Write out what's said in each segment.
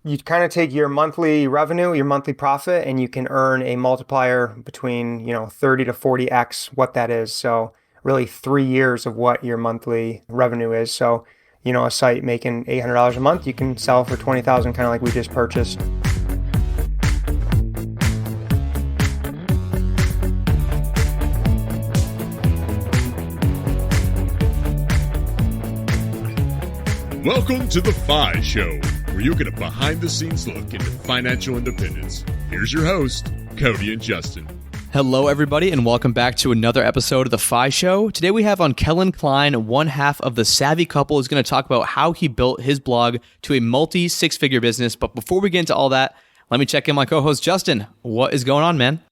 you kind of take your monthly revenue, your monthly profit, and you can earn a multiplier between, 30 to 40x what that is. So really 3 years of what your monthly revenue is. So, a site making $800 a month, you can sell for 20,000, kind of like we just purchased. Welcome to The FI Show, where you get a behind-the-scenes look into financial independence. Here's your host, Cody and Justin. Hello, everybody, and welcome back to another episode of The FI Show. Today we have on Kellan Kline, one half of the Savvy Couple, is going to talk about how he built his blog to a multi-six-figure business. But before we get into all that, let me check in my co-host, Justin. What is going on, man?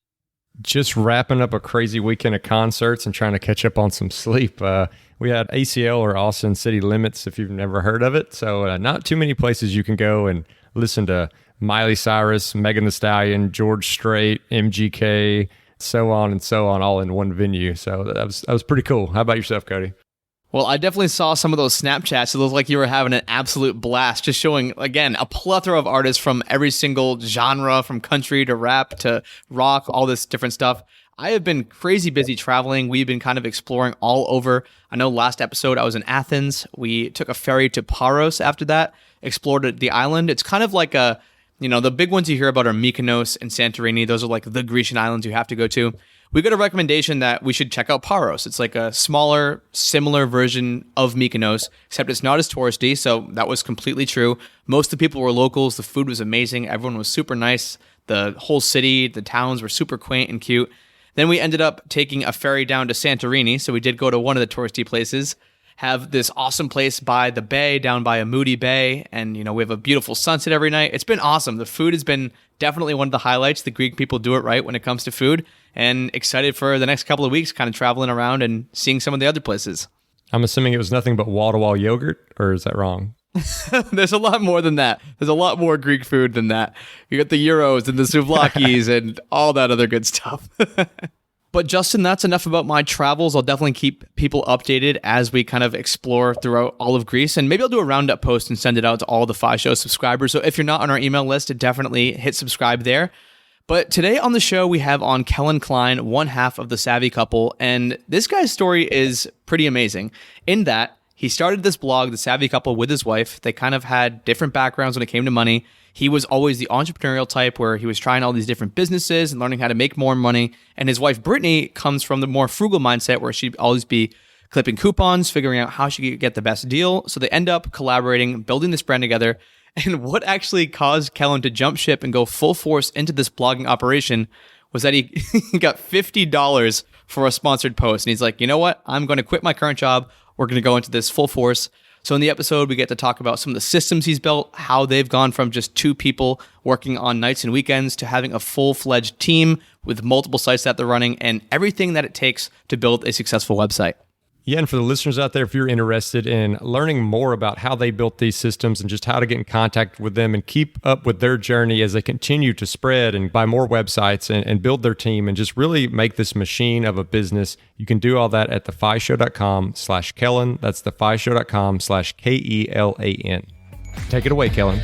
Just wrapping up a crazy weekend of concerts and trying to catch up on some sleep. We had ACL, or Austin City Limits, if you've never heard of it. So not too many places you can go and listen to Miley Cyrus, Megan Thee Stallion, George Strait, MGK, so on, all in one venue. So that was pretty cool. How about yourself, Cody? Well, I definitely saw some of those Snapchats. It looked like you were having an absolute blast, just showing, again, a plethora of artists from every single genre, from country to rap to rock, all this different stuff. I have been crazy busy traveling. We've been kind of exploring all over. I know last episode I was in Athens. We took a ferry to Paros after that, explored the island. It's kind of like the big ones you hear about are Mykonos and Santorini. Those are like the Grecian islands you have to go to. We got a recommendation that we should check out Paros. It's like a smaller, similar version of Mykonos, except it's not as touristy, so that was completely true. Most of the people were locals. The food was amazing. Everyone was super nice. The whole city, the towns were super quaint and cute. Then we ended up taking a ferry down to Santorini, so we did go to one of the touristy places, have this awesome place by the bay, down by a moody bay, and we have a beautiful sunset every night. It's been awesome. The food has been definitely one of the highlights. The Greek people do it right when it comes to food, and excited for the next couple of weeks kind of traveling around and seeing some of the other places. I'm assuming it was nothing but wall-to-wall yogurt, or is that wrong? There's a lot more than that. There's a lot more Greek food than that. You got the gyros and the souvlakis and all that other good stuff. But Justin, that's enough about my travels. I'll definitely keep people updated as we kind of explore throughout all of Greece. And maybe I'll do a roundup post and send it out to all the FI Show subscribers. So if you're not on our email list, definitely hit subscribe there. But today on the show, we have on Kellan Kline, one half of the Savvy Couple. And this guy's story is pretty amazing in that he started this blog, The Savvy Couple, with his wife. They kind of had different backgrounds when it came to money. He was always the entrepreneurial type where he was trying all these different businesses and learning how to make more money. And his wife, Brittany, comes from the more frugal mindset where she'd always be clipping coupons, figuring out how she could get the best deal. So they end up collaborating, building this brand together. And what actually caused Kellan to jump ship and go full force into this blogging operation was that he got $50 for a sponsored post. And he's like, you know what? I'm going to quit my current job. We're going to go into this full force. So in the episode, we get to talk about some of the systems he's built, how they've gone from just two people working on nights and weekends to having a full-fledged team with multiple sites that they're running and everything that it takes to build a successful website. Yeah, and for the listeners out there, if you're interested in learning more about how they built these systems and just how to get in contact with them and keep up with their journey as they continue to spread and buy more websites and build their team and just really make this machine of a business, you can do all that at thefishow.com/Kellan. That's thefishow.com/KELAN. Take it away, Kellan.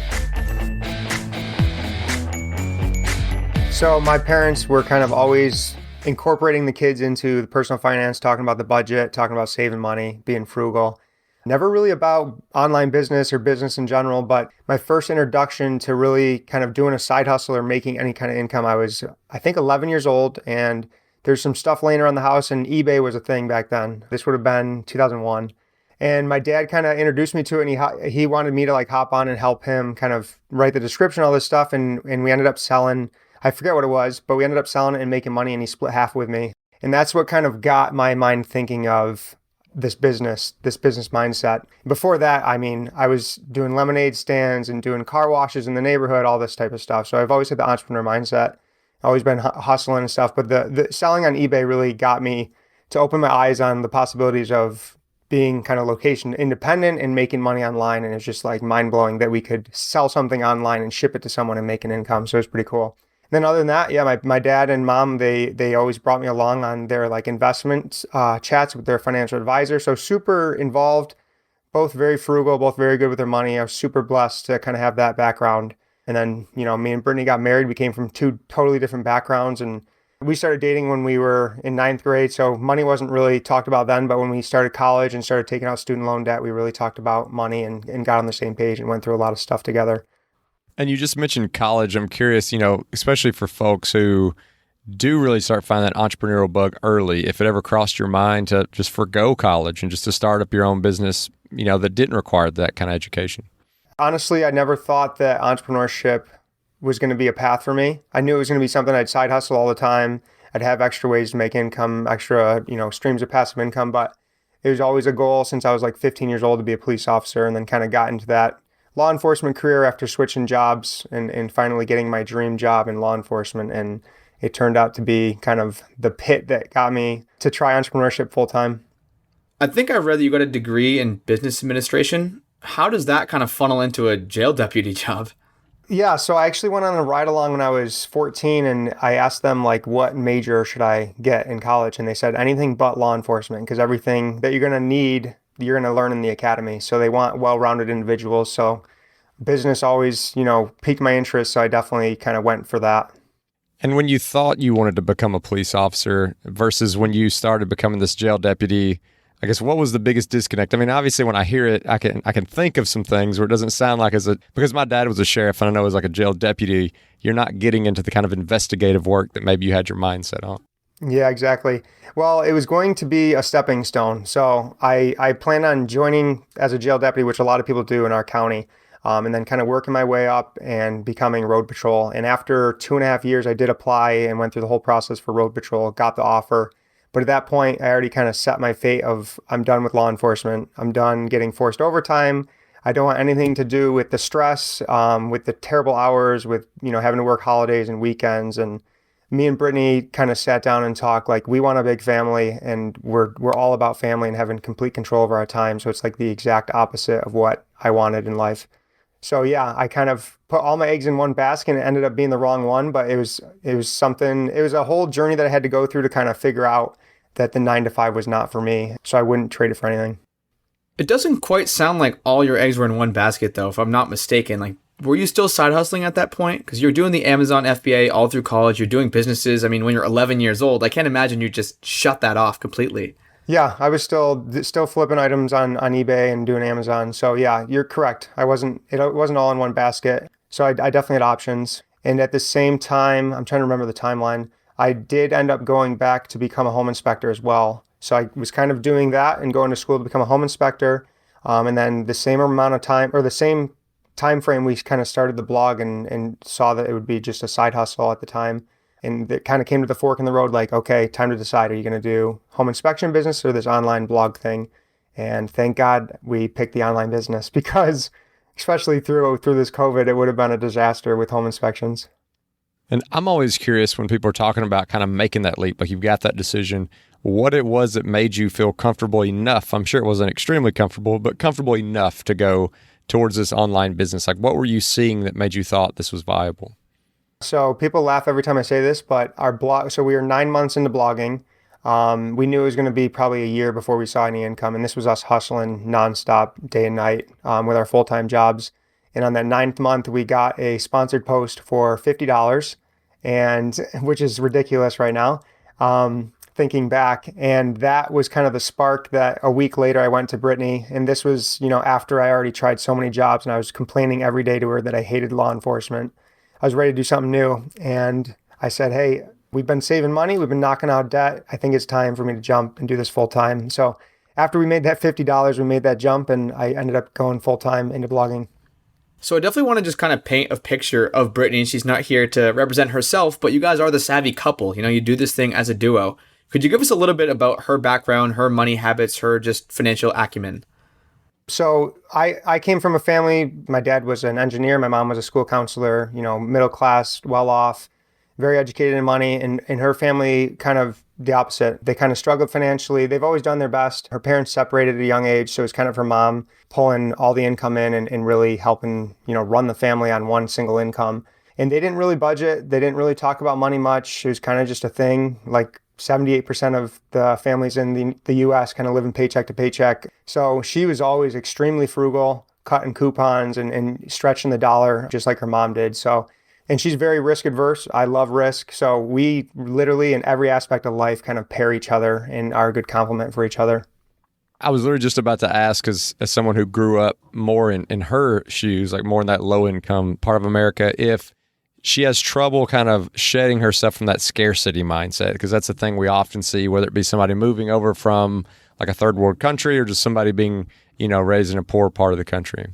So my parents were kind of always incorporating the kids into the personal finance, talking about the budget, talking about saving money, being frugal. Never really about online business or business in general, but my first introduction to really kind of doing a side hustle or making any kind of income, I was, I think, 11 years old, and there's some stuff laying around the house, and eBay was a thing back then. This would have been 2001. And my dad kind of introduced me to it, and he wanted me to like hop on and help him kind of write the description, all this stuff, and we ended up selling, I forget what it was, but we ended up selling it and making money, and he split half with me. And that's what kind of got my mind thinking of this business mindset. Before that, I mean, I was doing lemonade stands and doing car washes in the neighborhood, all this type of stuff. So I've always had the entrepreneur mindset, always been hustling and stuff. But the selling on eBay really got me to open my eyes on the possibilities of being kind of location independent and making money online. And it's just like mind blowing that we could sell something online and ship it to someone and make an income. So it's pretty cool. Then other than that, yeah, my dad and mom, they always brought me along on their like investment chats with their financial advisor. So super involved, both very frugal, both very good with their money. I was super blessed to kind of have that background. And then, me and Brittany got married. We came from two totally different backgrounds, and we started dating when we were in ninth grade. So money wasn't really talked about then, but when we started college and started taking out student loan debt, we really talked about money and got on the same page and went through a lot of stuff together. And you just mentioned college. I'm curious, especially for folks who do really start finding that entrepreneurial bug early, if it ever crossed your mind to just forgo college and just to start up your own business, that didn't require that kind of education. Honestly, I never thought that entrepreneurship was going to be a path for me. I knew it was going to be something I'd side hustle all the time. I'd have extra ways to make income, extra, streams of passive income. But it was always a goal since I was like 15 years old to be a police officer, and then kind of got into that law enforcement career after switching jobs and finally getting my dream job in law enforcement. And it turned out to be kind of the pit that got me to try entrepreneurship full time. I think I read that you got a degree in business administration. How does that kind of funnel into a jail deputy job? Yeah, so I actually went on a ride along when I was 14, and I asked them what major should I get in college? And they said anything but law enforcement, because everything that you're going to need, you're going to learn in the academy. So they want well-rounded individuals. So business always, piqued my interest. So I definitely kind of went for that. And when you thought you wanted to become a police officer versus when you started becoming this jail deputy, I guess what was the biggest disconnect? I mean, obviously when I hear it, I can think of some things where it doesn't sound like because my dad was a sheriff and I know as like a jail deputy, you're not getting into the kind of investigative work that maybe you had your mindset on. Yeah, exactly. Well, it was going to be a stepping stone. So I planned on joining as a jail deputy, which a lot of people do in our county, and then kind of working my way up and becoming road patrol. And after 2.5 years, I did apply and went through the whole process for road patrol, got the offer. But at that point, I already kind of set my fate of I'm done with law enforcement. I'm done getting forced overtime. I don't want anything to do with the stress, with the terrible hours, with having to work holidays and weekends. And me and Brittany kind of sat down and talked we want a big family, and we're all about family and having complete control over our time. So it's like the exact opposite of what I wanted in life. So yeah, I kind of put all my eggs in one basket, and it ended up being the wrong one. But it was a whole journey that I had to go through to kind of figure out that the 9-to-5 was not for me. So I wouldn't trade it for anything. It doesn't quite sound like all your eggs were in one basket, though, if I'm not mistaken. Were you still side hustling at that point? Because you're doing the Amazon FBA all through college. You're doing businesses. I mean, when you're 11 years old, I can't imagine you just shut that off completely. Yeah, I was still flipping items on eBay and doing Amazon. So yeah, you're correct. It wasn't all in one basket. So I definitely had options. And at the same time, I'm trying to remember the timeline, I did end up going back to become a home inspector as well. So I was kind of doing that and going to school to become a home inspector. And then the same amount of time, or the same time frame, we kind of started the blog and saw that it would be just a side hustle at the time. And it kind of came to the fork in the road, okay, time to decide, are you going to do home inspection business or this online blog thing? And thank God we picked the online business, because especially through this COVID, it would have been a disaster with home inspections. And I'm always curious when people are talking about kind of making that leap, you've got that decision, what it was that made you feel comfortable enough. I'm sure it wasn't extremely comfortable, but comfortable enough to go towards this online business. What were you seeing that made you thought this was viable? So people laugh every time I say this, but our blog, so we were 9 months into blogging. We knew it was going to be probably a year before we saw any income. And this was us hustling nonstop, day and night, with our full-time jobs. And on that 9th month, we got a sponsored post for $50, and which is ridiculous right now, thinking back. And that was kind of the spark that a week later I went to Brittany. And this was, after I already tried so many jobs and I was complaining every day to her that I hated law enforcement. I was ready to do something new. And I said, hey, we've been saving money. We've been knocking out debt. I think it's time for me to jump and do this full time. So after we made that $50, we made that jump, and I ended up going full time into blogging. So I definitely want to just kind of paint a picture of Brittany. She's not here to represent herself, but you guys are the savvy couple. You do this thing as a duo. Could you give us a little bit about her background, her money habits, her just financial acumen? So I came from a family. My dad was an engineer. My mom was a school counselor, middle class, well off, very educated in money. And her family kind of the opposite. They kind of struggled financially. They've always done their best. Her parents separated at a young age. So it's kind of her mom pulling all the income in and really helping, run the family on one single income. And they didn't really budget. They didn't really talk about money much. It was kind of just a thing. 78% of the families in the U.S. kind of living paycheck to paycheck. So she was always extremely frugal, cutting coupons and stretching the dollar just like her mom did. So, and she's very risk adverse. I love risk. So we literally in every aspect of life kind of pair each other and are a good complement for each other. I was literally just about to ask, because as someone who grew up more in her shoes, like more in that low income part of America, if she has trouble kind of shedding herself from that scarcity mindset, because that's the thing we often see, whether it be somebody moving over from like a third world country or just somebody being, raised in a poor part of the country.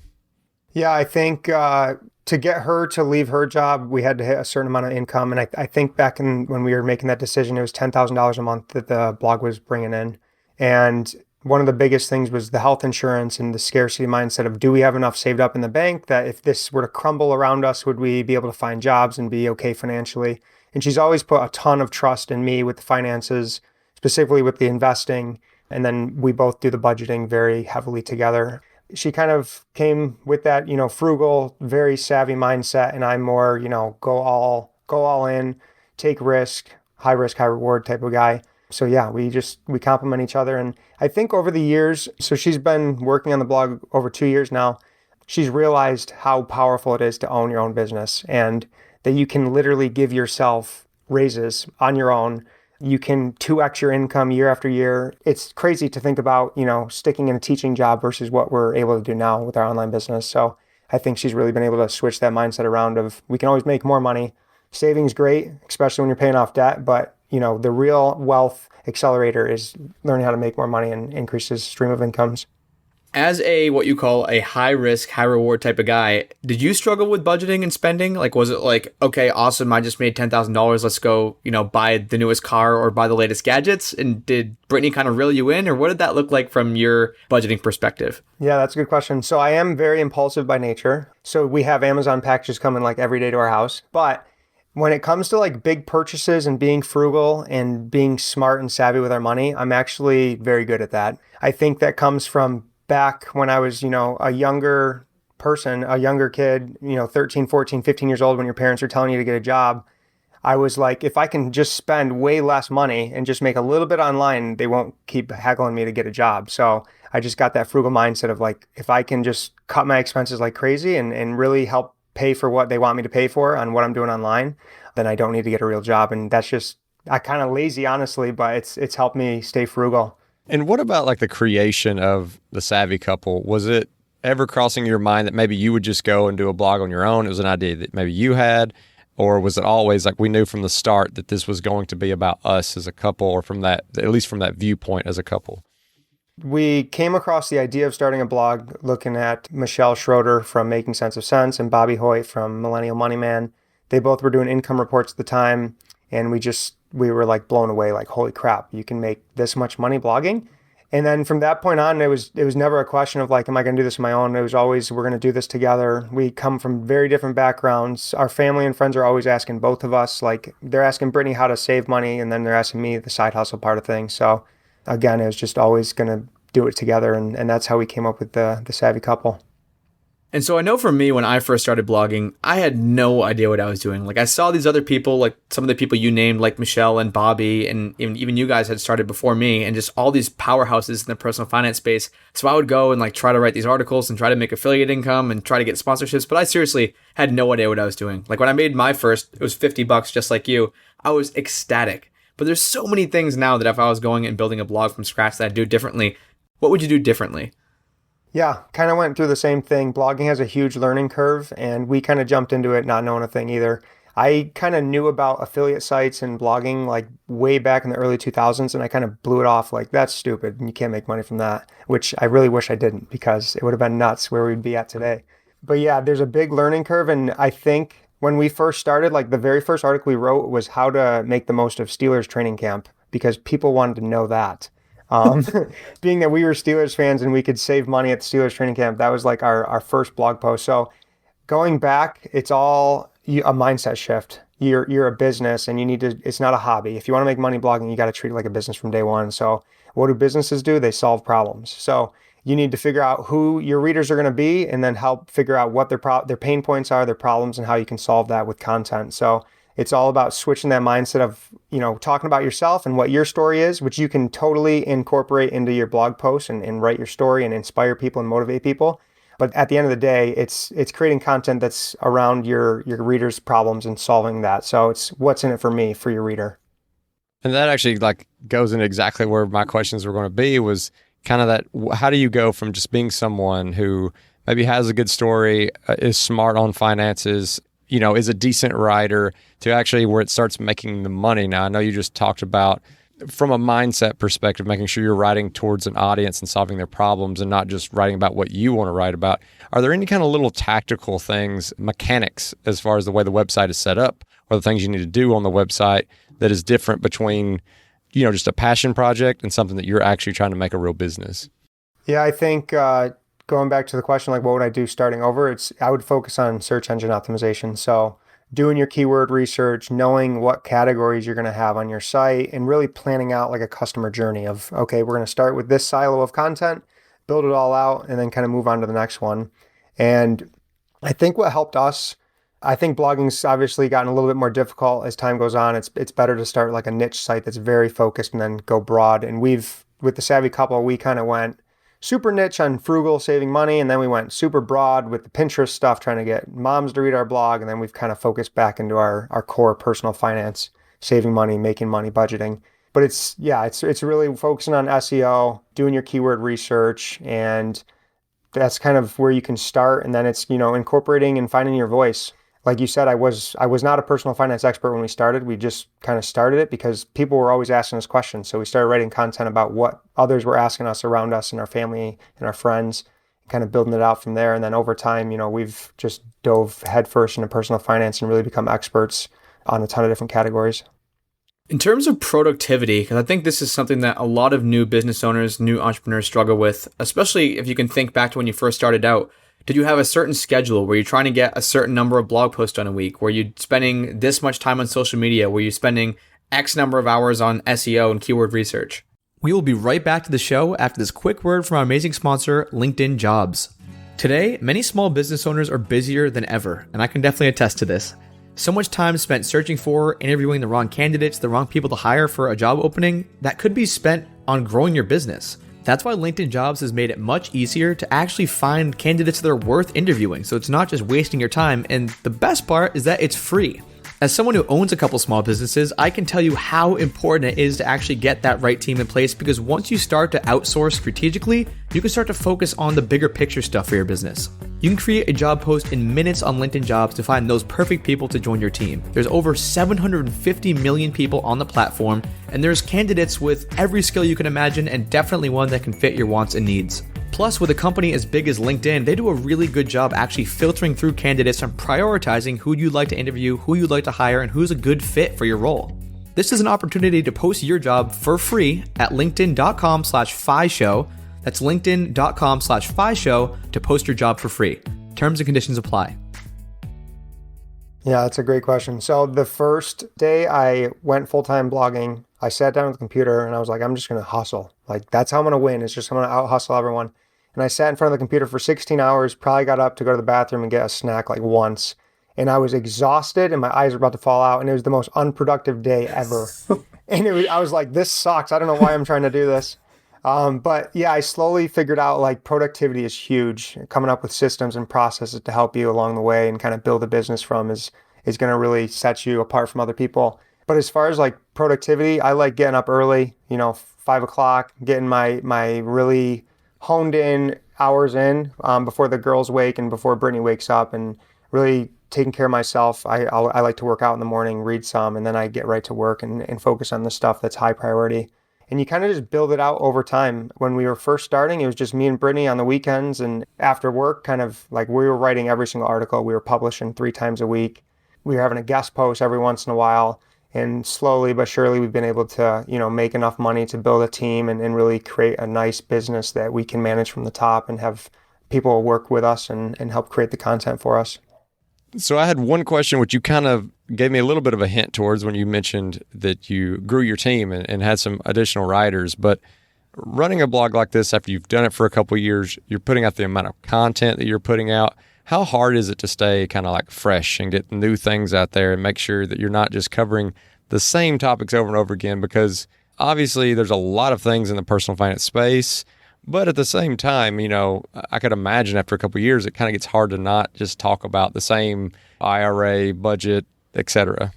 Yeah, I think to get her to leave her job, we had to hit a certain amount of income. And I think back when we were making that decision, it was $10,000 a month that the blog was bringing in. And one of the biggest things was the health insurance and the scarcity mindset of, do we have enough saved up in the bank that if this were to crumble around us, would we be able to find jobs and be okay financially? And she's always put a ton of trust in me with the finances, specifically with the investing. And then we both do the budgeting very heavily together. She kind of came with that, frugal, very savvy mindset. And I'm more, go all in, take risk, high reward type of guy. So yeah, we complement each other. And I think over the years, so she's been working on the blog over 2 years now. She's realized how powerful it is to own your own business and that you can literally give yourself raises on your own. You can 2x your income year after year. It's crazy to think about, sticking in a teaching job versus what we're able to do now with our online business. So I think she's really been able to switch that mindset around of, we can always make more money. Saving's great, especially when you're paying off debt, but the real wealth accelerator is learning how to make more money and increase his stream of incomes. As a what you call a high risk, high reward type of guy, did you struggle with budgeting and spending? Like, was it like, okay, awesome, I just made $10,000, let's go, buy the newest car or buy the latest gadgets? And did Brittany kind of reel you in, or what did that look like from your budgeting perspective? Yeah, that's a good question. So I am very impulsive by nature. So we have Amazon packages coming like every day to our house. But when it comes to like big purchases and being frugal and being smart and savvy with our money, I'm actually very good at that. I think that comes from back when I was, a younger person, a younger kid, 13, 14, 15 years old, when your parents are telling you to get a job. I was like, if I can just spend way less money and just make a little bit online, they won't keep haggling me to get a job. So I just got that frugal mindset of like, if I can just cut my expenses like crazy and really help pay for what they want me to pay for on what I'm doing online, then I don't need to get a real job. And that's just, I kind of lazy, honestly, but it's helped me stay frugal. And what about like the creation of the Savvy Couple? Was it ever crossing your mind that maybe you would just go and do a blog on your own? It was an idea that maybe you had, or was it always like we knew from the start that this was going to be about us as a couple, or from that, at least from that viewpoint as a couple? We came across the idea of starting a blog looking at Michelle Schroeder from Making Sense of Sense and Bobby Hoyt from Millennial Money Man. They both were doing income reports at the time, and we were like blown away, like, holy crap, you can make this much money blogging. And then from that point on, it was never a question of like, am I going to do this on my own? It was always, we're going to do this together. We come from very different backgrounds. Our family and friends are always asking both of us, like they're asking Brittany how to save money, and then they're asking me the side hustle part of things. So again, it was just always going to do it together. And that's how we came up with the Savvy Couple. And so I know for me, when I first started blogging, I had no idea what I was doing. Like I saw these other people, like some of the people you named, like Michelle and Bobby, and even you guys had started before me, and just all these powerhouses in the personal finance space. So I would go and like try to write these articles and try to make affiliate income and try to get sponsorships. But I seriously had no idea what I was doing. Like when I made my first, it was $50, just like you. I was ecstatic. But there's so many things now that if I was going and building a blog from scratch that I'd do differently, what would you do differently? Yeah, kind of went through the same thing. Blogging has a huge learning curve, and we kind of jumped into it not knowing a thing either. I kind of knew about affiliate sites and blogging like way back in the early 2000s, and I kind of blew it off like, that's stupid, and you can't make money from that, which I really wish I didn't, because it would have been nuts where we'd be at today. But yeah, there's a big learning curve, and I think when we first started, like the very first article we wrote was how to make the most of Steelers training camp, because people wanted to know that. Being that we were Steelers fans and we could save money at the Steelers training camp, that was like our first blog post. So going back, it's all a mindset shift. You're a business, and you need to, it's not a hobby. If you want to make money blogging, you got to treat it like a business from day one. So what do businesses do? They solve problems. So you need to figure out who your readers are going to be, and then help figure out what their pain points are, their problems, and how you can solve that with content. So it's all about switching that mindset of, talking about yourself and what your story is, which you can totally incorporate into your blog posts and write your story and inspire people and motivate people. But at the end of the day, it's creating content that's around your reader's problems and solving that. So it's what's in it for me, for your reader. And that actually like goes into exactly where my questions were going to be, was kind of that, how do you go from just being someone who maybe has a good story, is smart on finances, is a decent writer, to actually where it starts making the money? Now, I know you just talked about, from a mindset perspective, making sure you're writing towards an audience and solving their problems and not just writing about what you want to write about. Are there any kind of little tactical things, mechanics, as far as the way the website is set up or the things you need to do on the website that is different between, just a passion project and something that you're actually trying to make a real business? Yeah, I think going back to the question, like what would I do starting over? I would focus on search engine optimization. So doing your keyword research, knowing what categories you're going to have on your site, and really planning out like a customer journey of, okay, we're going to start with this silo of content, build it all out, and then kind of move on to the next one. And I think what helped us, I think blogging's obviously gotten a little bit more difficult as time goes on. It's better to start like a niche site that's very focused and then go broad. And with the Savvy Couple, we kind of went super niche on frugal, saving money, and then we went super broad with the Pinterest stuff, trying to get moms to read our blog, and then we've kind of focused back into our core personal finance, saving money, making money, budgeting. But it's really focusing on SEO, doing your keyword research, and that's kind of where you can start. And then it's incorporating and finding your voice. Like you said, I was not a personal finance expert when we started. We just kind of started it because people were always asking us questions. So we started writing content about what others were asking us around us and our family and our friends, kind of building it out from there. And then over time, we've just dove headfirst into personal finance and really become experts on a ton of different categories. In terms of productivity, because I think this is something that a lot of new business owners, new entrepreneurs struggle with, especially if you can think back to when you first started out. Did you have a certain schedule? Were you trying to get a certain number of blog posts done a week? Were you spending this much time on social media? Were you spending X number of hours on SEO and keyword research? We will be right back to the show after this quick word from our amazing sponsor, LinkedIn Jobs. Today, many small business owners are busier than ever, and I can definitely attest to this. So much time spent searching for, interviewing the wrong candidates, the wrong people to hire for a job opening, that could be spent on growing your business. That's why LinkedIn Jobs has made it much easier to actually find candidates that are worth interviewing. So it's not just wasting your time. And the best part is that it's free. As someone who owns a couple small businesses, I can tell you how important it is to actually get that right team in place, because once you start to outsource strategically, you can start to focus on the bigger picture stuff for your business. You can create a job post in minutes on LinkedIn Jobs to find those perfect people to join your team. There's over 750 million people on the platform, and there's candidates with every skill you can imagine, and definitely one that can fit your wants and needs. Plus, with a company as big as LinkedIn, they do a really good job actually filtering through candidates and prioritizing who you'd like to interview, who you'd like to hire, and who's a good fit for your role. This is an opportunity to post your job for free at linkedin.com/FIShow. That's linkedin.com/FIShow to post your job for free. Terms and conditions apply. Yeah, that's a great question. So the first day I went full-time blogging, I sat down at the computer and I was like, I'm just going to hustle. Like, that's how I'm going to win. It's just I'm going to out-hustle everyone. And I sat in front of the computer for 16 hours, probably got up to go to the bathroom and get a snack like once. And I was exhausted and my eyes were about to fall out. And it was the most unproductive day ever. And I was like, this sucks. I don't know why I'm trying to do this. But yeah, I slowly figured out like productivity is huge. Coming up with systems and processes to help you along the way and kind of build a business from is going to really set you apart from other people. But as far as like productivity, I like getting up early, 5 o'clock, getting my really honed in hours in before the girls wake and before Brittany wakes up, and really taking care of myself. I like to work out in the morning, read some, and then I get right to work and focus on the stuff that's high priority. And you kind of just build it out over time. When we were first starting, it was just me and Brittany on the weekends, and after work, kind of like we were writing every single article. We were publishing 3 times a week. We were having a guest post every once in a while. And slowly but surely, we've been able to, make enough money to build a team and really create a nice business that we can manage from the top and have people work with us and help create the content for us. So I had one question, which you kind of gave me a little bit of a hint towards when you mentioned that you grew your team and had some additional writers. But running a blog like this, after you've done it for a couple of years, you're putting out the amount of content that you're putting out. How hard is it to stay kind of like fresh and get new things out there and make sure that you're not just covering the same topics over and over again? Because obviously there's a lot of things in the personal finance space, But at the same time, I could imagine after a couple of years, it kind of gets hard to not just talk about the same IRA, budget, etc.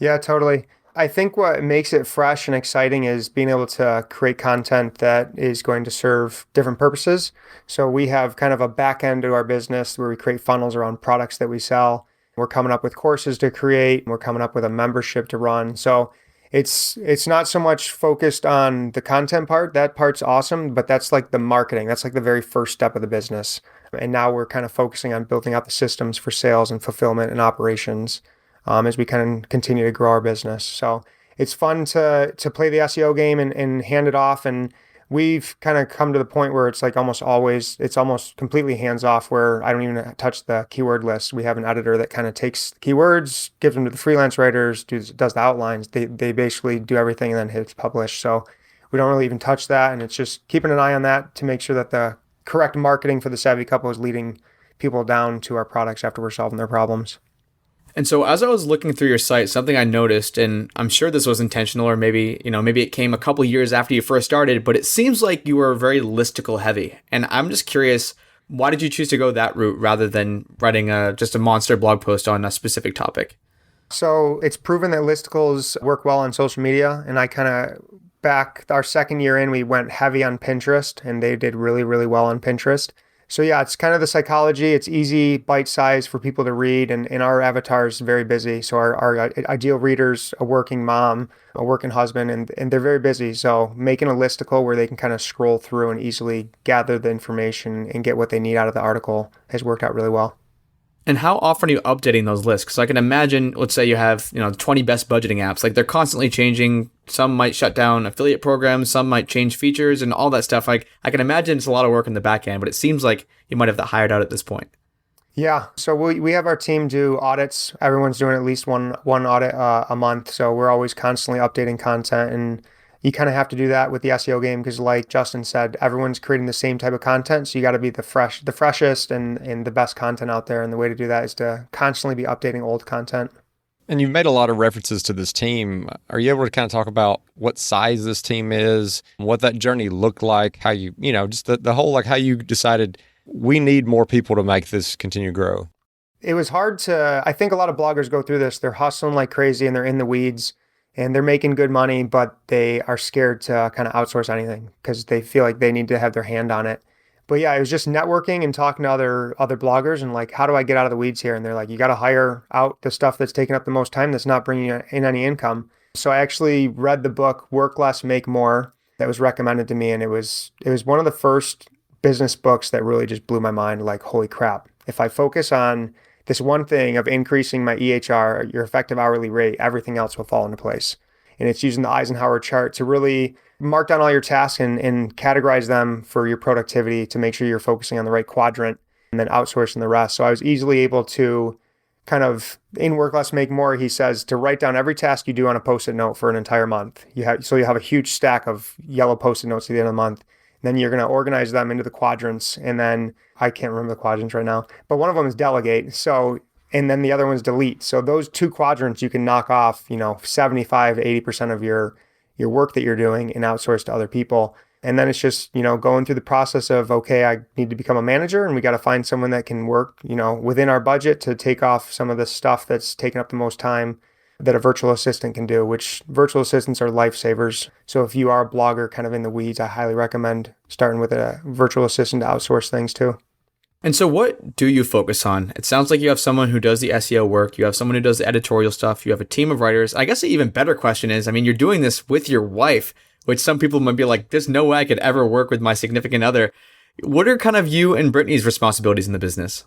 Yeah, totally. I think what makes it fresh and exciting is being able to create content that is going to serve different purposes. So we have kind of a back end to our business where we create funnels around products that we sell. We're coming up with courses to create. We're coming up with a membership to run. So it's not so much focused on the content part. That part's awesome, but that's like the marketing. That's like the very first step of the business. And now we're kind of focusing on building out the systems for sales and fulfillment and operations as we kind of continue to grow our business. So it's fun to play the SEO game and hand it off. And we've kind of come to the point where it's like it's almost completely hands off, where I don't even touch the keyword list. We have an editor that kind of takes keywords, gives them to the freelance writers, does the outlines. They basically do everything and then hits publish. So we don't really even touch that. And it's just keeping an eye on that to make sure that the correct marketing for the savvy couple is leading people down to our products after we're solving their problems. And so as I was looking through your site, something I noticed, and I'm sure this was intentional, or maybe it came a couple years after you first started, but it seems like you were very listicle heavy. And I'm just curious, why did you choose to go that route rather than writing just a monster blog post on a specific topic? So it's proven that listicles work well on social media. And I kind of, back our second year in, we went heavy on Pinterest, and they did really, really well on Pinterest. So yeah, it's kind of the psychology. It's easy, bite size for people to read, and our avatar is very busy. So our ideal reader's a working mom, a working husband, and they're very busy. So making a listicle where they can kind of scroll through and easily gather the information and get what they need out of the article has worked out really well. And how often are you updating those lists? Because I can imagine, let's say you have 20 best budgeting apps. Like, they're constantly changing. Some might shut down affiliate programs. Some might change features and all that stuff. Like, I can imagine it's a lot of work in the back end, but it seems like you might have that hired out at this point. Yeah. So we have our team do audits. Everyone's doing at least one audit a month. So we're always constantly updating content, and you kind of have to do that with the SEO game because, like Justin said, everyone's creating the same type of content. So you got to be the freshest and the best content out there. And the way to do that is to constantly be updating old content. And you've made a lot of references to this team. Are you able to kind of talk about what size this team is, what that journey looked like, how you, just the whole, like how you decided we need more people to make this continue to grow? It was hard I think a lot of bloggers go through this. They're hustling like crazy and they're in the weeds. And they're making good money, but they are scared to kind of outsource anything because they feel like they need to have their hand on it. But yeah, it was just networking and talking to other bloggers and like, how do I get out of the weeds here? And they're like, you got to hire out the stuff that's taking up the most time that's not bringing in any income. So I actually read the book Work Less, Make More that was recommended to me. And it was one of the first business books that really just blew my mind. Like, holy crap, if I focus on this one thing of increasing my EHR, your effective hourly rate, everything else will fall into place. And it's using the Eisenhower chart to really mark down all your tasks and categorize them for your productivity to make sure you're focusing on the right quadrant and then outsourcing the rest. So I was easily able to kind of, in Work Less, Make More, he says to write down every task you do on a Post-it note for an entire month. You have a huge stack of yellow Post-it notes at the end of the month. Then you're going to organize them into the quadrants. And then I can't remember the quadrants right now, but one of them is delegate. So, and then the other one's delete. So those two quadrants, you can knock off, 75, 80% of your work that you're doing and outsource to other people. And then it's just, going through the process of, okay, I need to become a manager and we got to find someone that can work, within our budget to take off some of the stuff that's taking up the most time that a virtual assistant can do, which virtual assistants are lifesavers. So if you are a blogger kind of in the weeds, I highly recommend starting with a virtual assistant to outsource things too. And so what do you focus on? It sounds like you have someone who does the SEO work. You have someone who does the editorial stuff. You have a team of writers. I guess the even better question is, you're doing this with your wife, which some people might be like, there's no way I could ever work with my significant other. What are kind of you and Brittany's responsibilities in the business?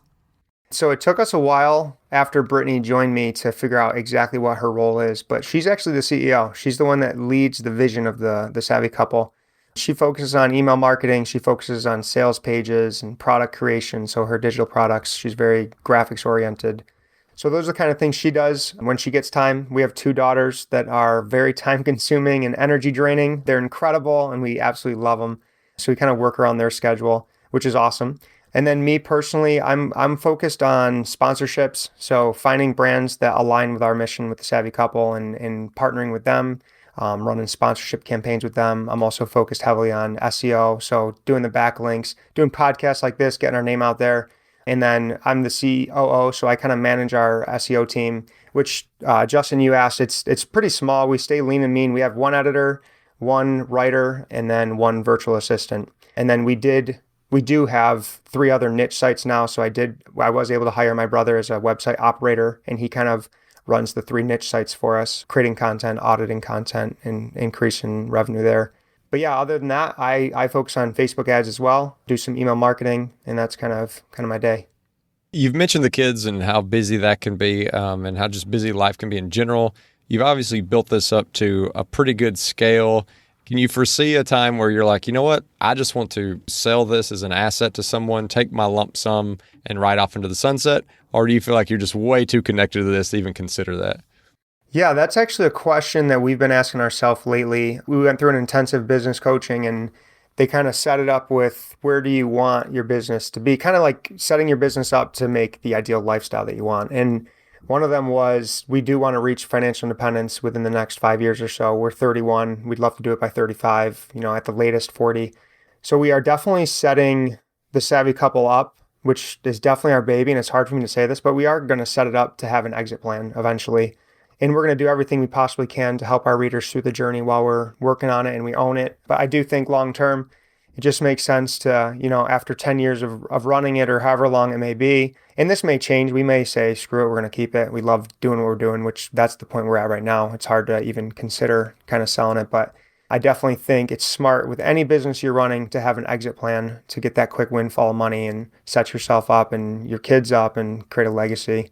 So it took us a while after Brittany joined me to figure out exactly what her role is, but she's actually the CEO. She's the one that leads the vision of the Savvy Couple. She focuses on email marketing. She focuses on sales pages and product creation. So her digital products, she's very graphics oriented. So those are the kind of things she does when she gets time. We have 2 daughters that are very time consuming and energy draining. They're incredible and we absolutely love them. So we kind of work around their schedule, which is awesome. And then me personally, I'm focused on sponsorships. So finding brands that align with our mission with the Savvy Couple and partnering with them. running sponsorship campaigns with them. I'm also focused heavily on SEO, so doing the backlinks, doing podcasts like this, getting our name out there. And then I'm the COO, so I kind of manage our SEO team, which Justin, you asked, it's pretty small. We stay lean and mean. We have one editor, one writer, and then one virtual assistant. And then we do have 3 other niche sites now. So I was able to hire my brother as a website operator, and he kind of runs the 3 niche sites for us, creating content, auditing content, and increasing revenue there. But yeah, other than that, I focus on Facebook ads as well, do some email marketing, and that's kind of my day. You've mentioned the kids and how busy that can be, and how just busy life can be in general. You've obviously built this up to a pretty good scale. Can you foresee a time where you're like, you know what, I just want to sell this as an asset to someone, take my lump sum and ride off into the sunset? Or do you feel like you're just way too connected to this to even consider that? Yeah, that's actually a question that we've been asking ourselves lately. We went through an intensive business coaching, and they kind of set it up with, where do you want your business to be? Kind of like setting your business up to make the ideal lifestyle that you want. And one of them was, we do want to reach financial independence within the next 5 years or so. We're 31. We'd love to do it by 35, at the latest 40. So we are definitely setting the Savvy Couple up, which is definitely our baby. And it's hard for me to say this, but we are going to set it up to have an exit plan eventually. And we're going to do everything we possibly can to help our readers through the journey while we're working on it and we own it. But I do think long term, it just makes sense to, after 10 years of running it or however long it may be, and this may change, we may say, screw it, we're going to keep it. We love doing what we're doing, which that's the point we're at right now. It's hard to even consider kind of selling it. But I definitely think it's smart with any business you're running to have an exit plan to get that quick windfall of money and set yourself up and your kids up and create a legacy.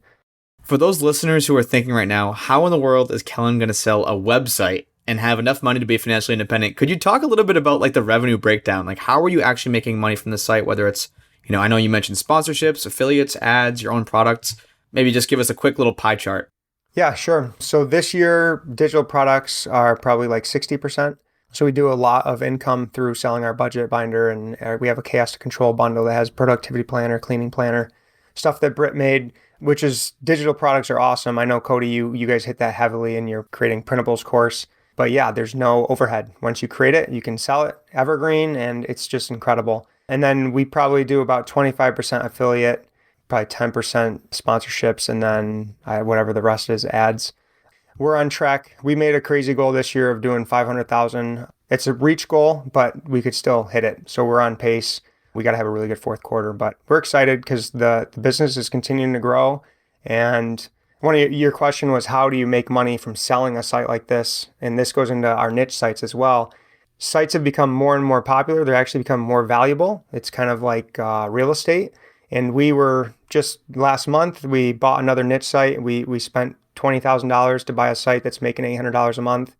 For those listeners who are thinking right now, how in the world is Kellan going to sell a website and have enough money to be financially independent? Could you talk a little bit about like the revenue breakdown? Like, how are you actually making money from the site? Whether it's, I know you mentioned sponsorships, affiliates, ads, your own products. Maybe just give us a quick little pie chart. Yeah, sure. So this year, digital products are probably like 60%. So we do a lot of income through selling our budget binder, and we have a chaos to control bundle that has productivity planner, cleaning planner, stuff that Britt made, which is digital products are awesome. I know, Cody, you guys hit that heavily in your creating printables course. But yeah, there's no overhead. Once you create it, you can sell it evergreen, and it's just incredible. And then we probably do about 25% affiliate, probably 10% sponsorships, and then whatever the rest is, ads. We're on track. We made a crazy goal this year of doing 500,000. It's a reach goal, but we could still hit it. So we're on pace. We got to have a really good fourth quarter, but we're excited because the business is continuing to grow. And one of your question was, how do you make money from selling a site like this? And this goes into our niche sites as well. Sites have become more and more popular. They're actually become more valuable. It's kind of like real estate. And we were just last month, we bought another niche site. We spent $20,000 to buy a site that's making $800 a month.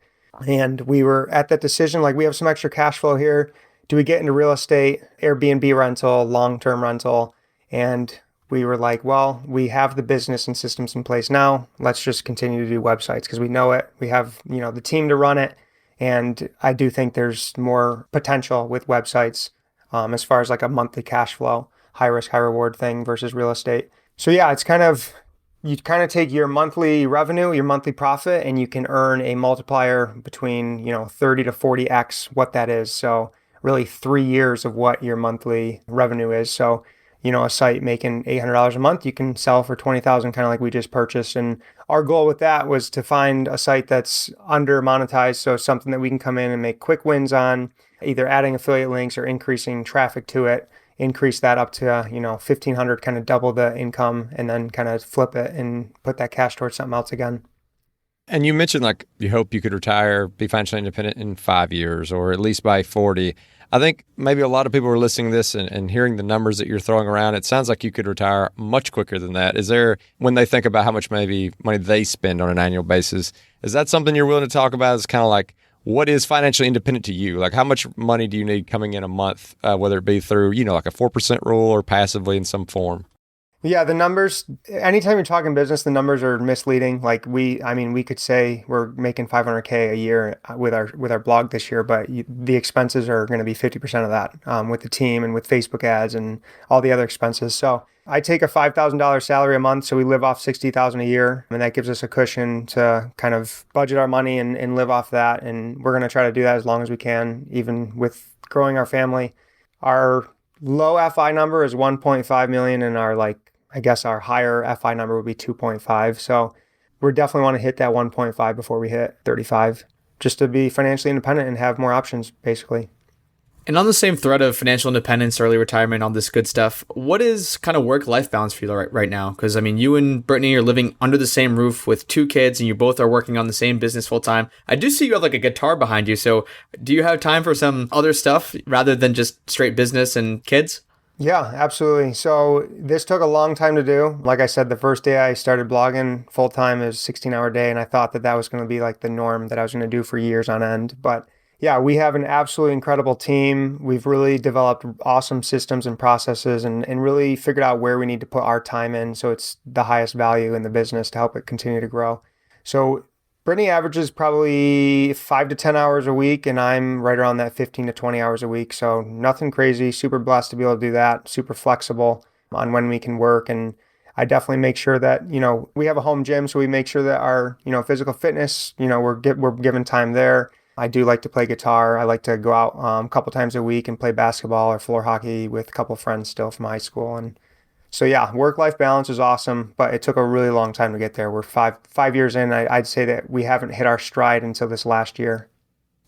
And we were at that decision, like, we have some extra cash flow here. Do we get into real estate, Airbnb rental, long-term rental? And we were like, well, we have the business and systems in place now. Let's just continue to do websites because we know it. We have, the team to run it. And I do think there's more potential with websites as far as like a monthly cash flow, high risk, high reward thing versus real estate. So yeah, it's you take your monthly revenue, your monthly profit, and you can earn a multiplier between, 30 to 40x what that is. So really 3 years of what your monthly revenue is. So, a site making $800 a month, you can sell for $20,000, kind of like we just purchased. And our goal with that was to find a site that's under monetized. So something that we can come in and make quick wins on, either adding affiliate links or increasing traffic to it, increase that up to, 1,500, kind of double the income, and then kind of flip it and put that cash towards something else again. And you mentioned like you hope you could retire, be financially independent in 5 years or at least by 40. I think maybe a lot of people are listening to this and hearing the numbers that you're throwing around. It sounds like you could retire much quicker than that. Is there, when they think about how much maybe money they spend on an annual basis, is that something you're willing to talk about? It's kind of like, what is financially independent to you? Like, how much money do you need coming in a month, whether it be through, like a 4% rule or passively in some form? Yeah, the numbers, anytime you're talking business, the numbers are misleading. Like we could say we're making $500K a year with our blog this year, but the expenses are going to be 50% of that with the team and with Facebook ads and all the other expenses. So I take a $5,000 salary a month, so we live off $60,000 a year, and that gives us a cushion to kind of budget our money and live off that. And we're going to try to do that as long as we can, even with growing our family. Our low FI number is 1.5 million, and our higher FI number would be 2.5. So we definitely want to hit that 1.5 before we hit 35, just to be financially independent and have more options, basically. And on the same thread of financial independence, early retirement, all this good stuff, what is kind of work-life balance for you right now? Because, I mean, you and Brittany are living under the same roof with 2 kids, and you both are working on the same business full-time. I do see you have like a guitar behind you. So do you have time for some other stuff rather than just straight business and kids? Yeah, absolutely. So this took a long time to do. Like I said, the first day I started blogging full-time, it was a 16-hour day, and I thought that was going to be like the norm that I was going to do for years on end. But yeah, we have an absolutely incredible team. We've really developed awesome systems and processes and really figured out where we need to put our time in so it's the highest value in the business to help it continue to grow. So Brittany averages probably 5 to 10 hours a week, and I'm right around that 15 to 20 hours a week. So nothing crazy, super blessed to be able to do that, super flexible on when we can work. And I definitely make sure that, we have a home gym, so we make sure that our, physical fitness, we're given time there. I do like to play guitar. I like to go out a couple times a week and play basketball or floor hockey with a couple friends still from high school. And so, yeah, work-life balance is awesome, but it took a really long time to get there. We're five years in. I'd say that we haven't hit our stride until this last year.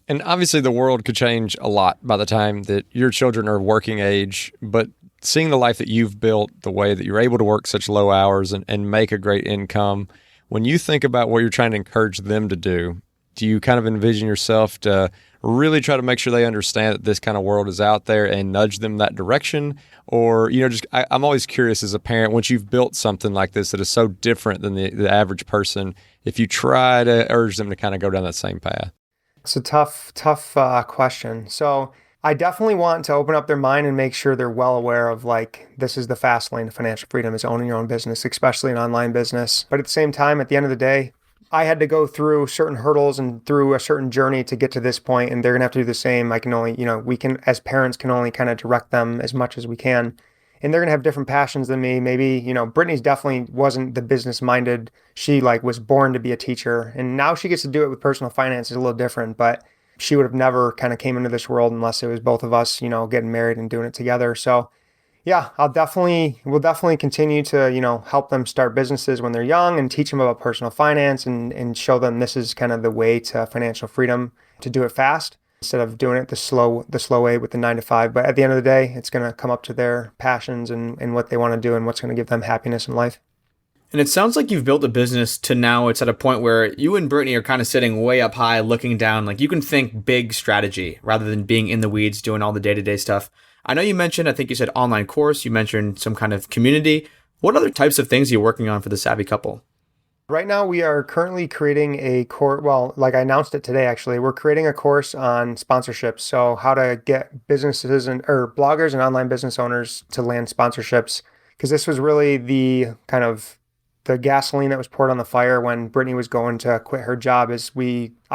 And obviously the world could change a lot by the time that your children are working age, but seeing the life that you've built, the way that you're able to work such low hours and make a great income, when you think about what you're trying to encourage them to do you kind of envision yourself to really try to make sure they understand that this kind of world is out there and nudge them that direction? Or, I'm always curious as a parent, once you've built something like this that is so different than the average person, if you try to urge them to kind of go down that same path. It's a tough question. So I definitely want to open up their mind and make sure they're well aware of this is the fast lane to financial freedom, is owning your own business, especially an online business. But at the same time, at the end of the day, I had to go through certain hurdles and through a certain journey to get to this point, and they're gonna have to do the same. I can only, we can, as parents, can only kind of direct them as much as we can. And they're gonna have different passions than me. Maybe, Brittany's definitely wasn't the business minded. She was born to be a teacher, and now she gets to do it with personal finance. Is a little different, but she would have never kind of came into this world unless it was both of us, getting married and doing it together. So yeah, we'll definitely continue to, help them start businesses when they're young and teach them about personal finance and show them this is kind of the way to financial freedom, to do it fast instead of doing it the slow way with the 9 to 5. But at the end of the day, it's going to come up to their passions and what they want to do and what's going to give them happiness in life. And it sounds like you've built a business to now it's at a point where you and Brittany are kind of sitting way up high, looking down. Like you can think big strategy rather than being in the weeds, doing all the day-to-day stuff. I know you mentioned, I think you said online course, you mentioned some kind of community. What other types of things are you working on for the Savvy Couple? Right now, we are currently creating a course. Well, like I announced it today, actually, we're creating a course on sponsorships. So how to get businesses or bloggers and online business owners to land sponsorships. Because this was really the kind of the gasoline that was poured on the fire when Brittany was going to quit her job. I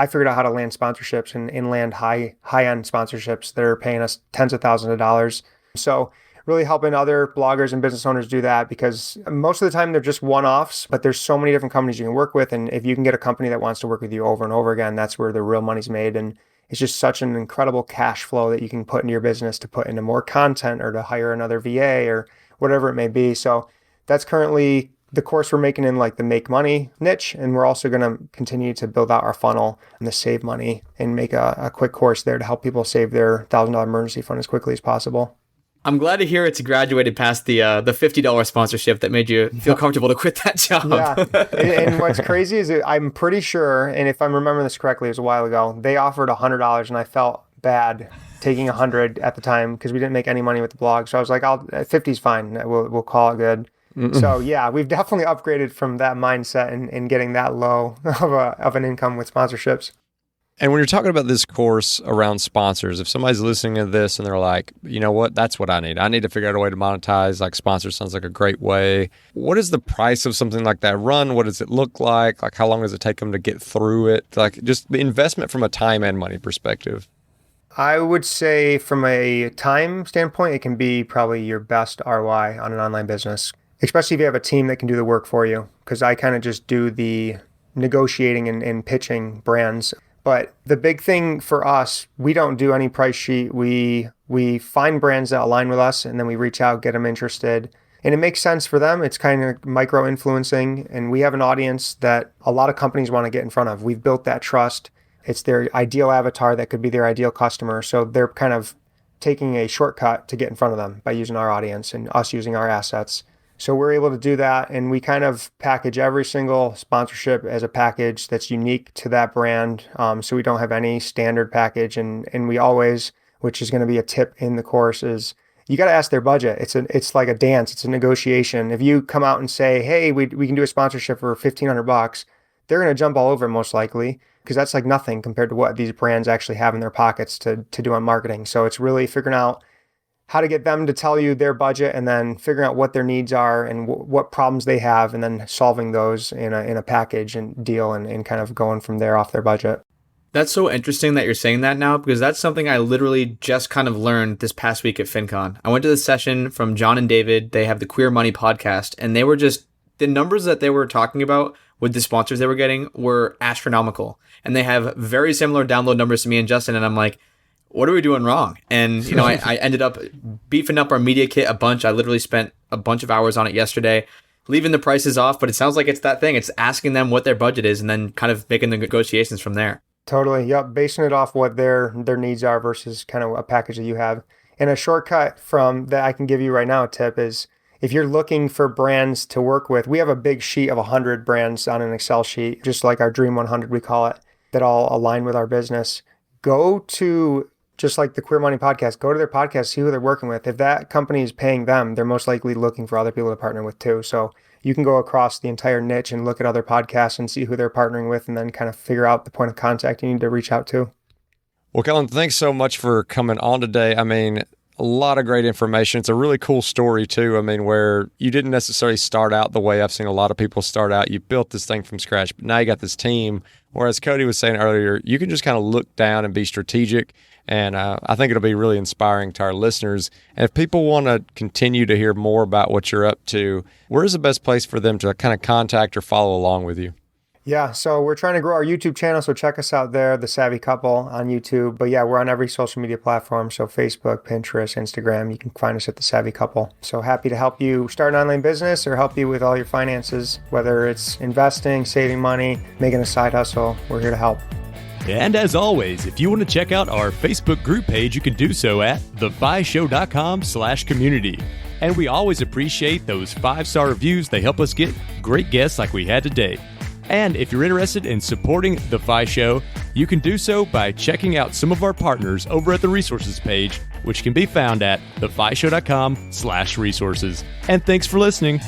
figured out how to land sponsorships and land high-end sponsorships that are paying us tens of thousands of dollars. So really helping other bloggers and business owners do that, because most of the time they're just one-offs, but there's so many different companies you can work with. And if you can get a company that wants to work with you over and over again, that's where the real money's made. And it's just such an incredible cash flow that you can put into your business to put into more content or to hire another VA or whatever it may be. So that's currently the course we're making in the make money niche. And we're also going to continue to build out our funnel and the save money and make a quick course there to help people save their $1,000 emergency fund as quickly as possible. I'm glad to hear it's graduated past the $50 sponsorship that made you feel comfortable to quit that job. Yeah. And what's crazy is that I'm pretty sure, and if I'm remembering this correctly, it was a while ago, they offered $100 and I felt bad taking $100 at the time because we didn't make any money with the blog. So I was like, 50's fine. We'll call it good. So yeah, we've definitely upgraded from that mindset and getting that low of an income with sponsorships. And when you're talking about this course around sponsors, if somebody's listening to this and they're like, you know what, that's what I need. I need to figure out a way to monetize. Sponsors sounds like a great way. What is the price of something like that run? What does it look like? How long does it take them to get through it? Just the investment from a time and money perspective. I would say from a time standpoint, it can be probably your best ROI on an online business, especially if you have a team that can do the work for you. Because I kind of just do the negotiating and pitching brands. But the big thing for us, we don't do any price sheet. We find brands that align with us, and then we reach out, get them interested. And it makes sense for them. It's kind of micro-influencing. And we have an audience that a lot of companies want to get in front of. We've built that trust. It's their ideal avatar that could be their ideal customer. So they're kind of taking a shortcut to get in front of them by using our audience and us using our assets. So we're able to do that. And we kind of package every single sponsorship as a package that's unique to that brand. So we don't have any standard package. And we always, which is going to be a tip in the course, is you got to ask their budget. It's like a dance. It's a negotiation. If you come out and say, hey, we can do a sponsorship for $1,500, they're going to jump all over it most likely, because that's like nothing compared to what these brands actually have in their pockets to do on marketing. So it's really figuring out how to get them to tell you their budget, and then figuring out what their needs are and what problems they have, and then solving those in a package and deal, and kind of going from there off their budget. That's so interesting that you're saying that now, because that's something I literally just kind of learned this past week at FinCon. I went to the session from John and David. They have the Queer Money podcast, and they were just, the numbers that they were talking about with the sponsors they were getting were astronomical. And they have very similar download numbers to me and Justin. And I'm like, what are we doing wrong? And, I ended up beefing up our media kit a bunch. I literally spent a bunch of hours on it yesterday, leaving the prices off. But it sounds like it's that thing. It's asking them what their budget is and then kind of making the negotiations from there. Totally. Yep. Basing it off what their needs are versus kind of a package that you have. And a shortcut from that I can give you right now, a tip is, if you're looking for brands to work with, we have a big sheet of 100 brands on an Excel sheet, just like our Dream 100, we call it, that all align with our business. Go to, just like the Queer Money podcast, go to their podcast, see who they're working with. If that company is paying them, they're most likely looking for other people to partner with too. So you can go across the entire niche and look at other podcasts and see who they're partnering with, and then kind of figure out the point of contact you need to reach out to. Well, Kellan, thanks so much for coming on today. I mean, a lot of great information. It's a really cool story too. I mean, where you didn't necessarily start out the way I've seen a lot of people start out. You built this thing from scratch, but now you got this team. Whereas Cody was saying earlier, you can just kind of look down and be strategic. And I think it'll be really inspiring to our listeners. And if people want to continue to hear more about what you're up to, where's the best place for them to kind of contact or follow along with you? Yeah, so we're trying to grow our YouTube channel, so check us out there, The Savvy Couple on YouTube. But yeah, we're on every social media platform, so Facebook, Pinterest, Instagram. You can find us at The Savvy Couple. So happy to help you start an online business or help you with all your finances, whether it's investing, saving money, making a side hustle. We're here to help. And as always, if you want to check out our Facebook group page, you can do so at thefishow.com/community. And we always appreciate those 5-star reviews. They help us get great guests like we had today. And if you're interested in supporting The Fi Show, you can do so by checking out some of our partners over at the resources page, which can be found at thefishow.com/resources. And thanks for listening.